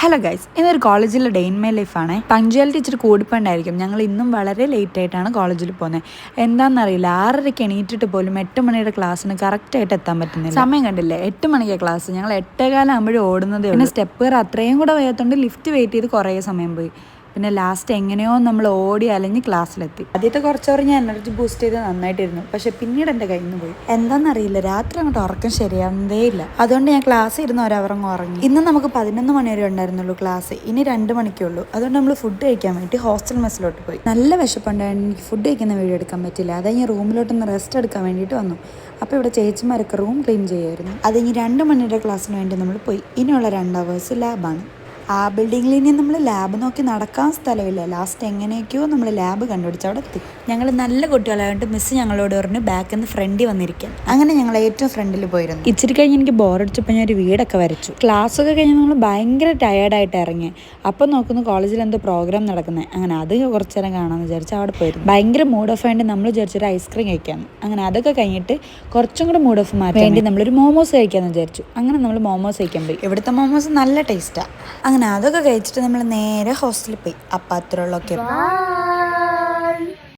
Hello guys, ഇന്നൊരു കോളേജിലെ day in my ലൈഫാണ്. പങ്ക്ച്വാലിറ്റി ഇച്ചിരി കൂടിപ്പോണ്ടായിരിക്കും. ഞങ്ങൾ ഇന്നും വളരെ ലേറ്റ് ആയിട്ടാണ് കോളേജിൽ പോകുന്നത്. എന്താണെന്നറിയില്ല, 6:30 എണീറ്റിട്ട് പോലും 8 മണിയുടെ ക്ലാസ്സിന് കറക്റ്റായിട്ട് എത്താൻ പറ്റുന്നില്ല. സമയം കണ്ടില്ലേ, 8 മണിക്ക് ക്ലാസ്, ഞങ്ങൾ 8:15 ആകുമ്പോഴും ഓടുന്നതേ. പിന്നെ സ്റ്റെപ്പ് കയറി അത്രയും കൂടെ വയ്യാത്തതുകൊണ്ട് ലിഫ്റ്റ് വെയിറ്റ് ചെയ്ത് കുറേ സമയം പോയി. പിന്നെ ലാസ്റ്റ് എങ്ങനെയോ നമ്മൾ ഓടി അലഞ്ഞ് ക്ലാസ്സിലെത്തി. ആദ്യത്തെ കുറച്ചവർ ഞാൻ എനർജി ബൂസ്റ്റ് ചെയ്ത് നന്നായിട്ടിരുന്നു, പക്ഷെ പിന്നീട് എൻ്റെ കയ്യിൽ നിന്ന് പോയി. എന്താണെന്നറിയില്ല, രാത്രി അങ്ങോട്ട് ഉറക്കം ശരിയാവുന്നതേ ഇല്ല. അതുകൊണ്ട് ഞാൻ ക്ലാസ് ഇരുന്ന് ഒരവറങ്ങ് ഉറങ്ങി. ഇന്ന് നമുക്ക് 11 മണി വരെ ഉണ്ടായിരുന്നുള്ളൂ ക്ലാസ്, ഇനി 2 മണിക്കേ ഉള്ളൂ. അതുകൊണ്ട് നമ്മൾ ഫുഡ് കഴിക്കാൻ വേണ്ടി ഹോസ്റ്റൽ മെസ്സിലോട്ട് പോയി. നല്ല വിശപ്പുണ്ടായിരുന്നു, എനിക്ക് ഫുഡ് കഴിക്കുന്ന വീഡിയോ എടുക്കാൻ പറ്റില്ല. അത് ഞാൻ റൂമിലോട്ടൊന്ന് റെസ്റ്റ് എടുക്കാൻ വേണ്ടിയിട്ട് വന്നു. അപ്പോൾ ഇവിടെ ചേച്ചിമാരൊക്കെ റൂം ക്ലീൻ ചെയ്യുമായിരുന്നു. അത് ഇനി 2 മണിയുടെ ക്ലാസ്സിന് വേണ്ടി നമ്മൾ പോയി. ഇനിയുള്ള 2 അവേഴ്സ് ലാബാണ്. ആ ബിൽഡിങ്ങിൽ ഇനി നമ്മൾ ലാബ് നോക്കി നടക്കാൻ സ്ഥലമില്ല. ലാസ്റ്റ് എങ്ങനെയൊക്കെയോ നമ്മൾ ലാബ് കണ്ടുപിടിച്ച് അവിടെ എത്തി. ഞങ്ങൾ നല്ല കുട്ടികളായതുകൊണ്ട് മിസ്സ് ഞങ്ങളോട് പറഞ്ഞു ബാക്കിൽ നിന്ന് ഫ്രണ്ടിൽ വന്നിരിക്കാൻ. അങ്ങനെ ഞങ്ങൾ ഏറ്റവും ഫ്രണ്ടിൽ പോയിരുന്നു. ഇച്ചിരി കഴിഞ്ഞ് എനിക്ക് ബോറടിച്ചപ്പോൾ ഞാൻ ഒരു വീടൊക്കെ വരച്ചു. ക്ലാസ്സൊക്കെ കഴിഞ്ഞ് നമ്മൾ ഭയങ്കര ടയേർഡായിട്ട് ഇറങ്ങി. അപ്പം നോക്കുന്നു കോളേജിൽ എന്തോ പ്രോഗ്രാം നടക്കുന്നത്. അങ്ങനെ അത് കുറച്ച് നേരം കാണാമെന്ന് വിചാരിച്ച് അവിടെ പോയിരുന്നു. ഭയങ്കര മൂഡ് ഓഫ് ആയിട്ട് നമ്മൾ വിചാരിച്ചൊരു ഐസ്ക്രീം കഴിക്കാമെന്ന്. അങ്ങനെ അതൊക്കെ കഴിഞ്ഞിട്ട് കുറച്ചും കൂടെ മൂഡ് ഓഫ് മാറ്റാൻ വേണ്ടി നമ്മളൊരു മോമോസ് കഴിക്കാമെന്ന് വിചാരിച്ചു. അങ്ങനെ നമ്മൾ മോമോസ് കഴിക്കാൻ പോയി. ഇവിടുത്തെ മോമോസ് നല്ല ടേസ്റ്റാണ്. അങ്ങനെ അതൊക്കെ കഴിച്ചിട്ട് നമ്മൾ നേരെ ഹോസ്റ്റലിൽ പോയി. അപ്പം അത്രയുള്ളൊക്കെ.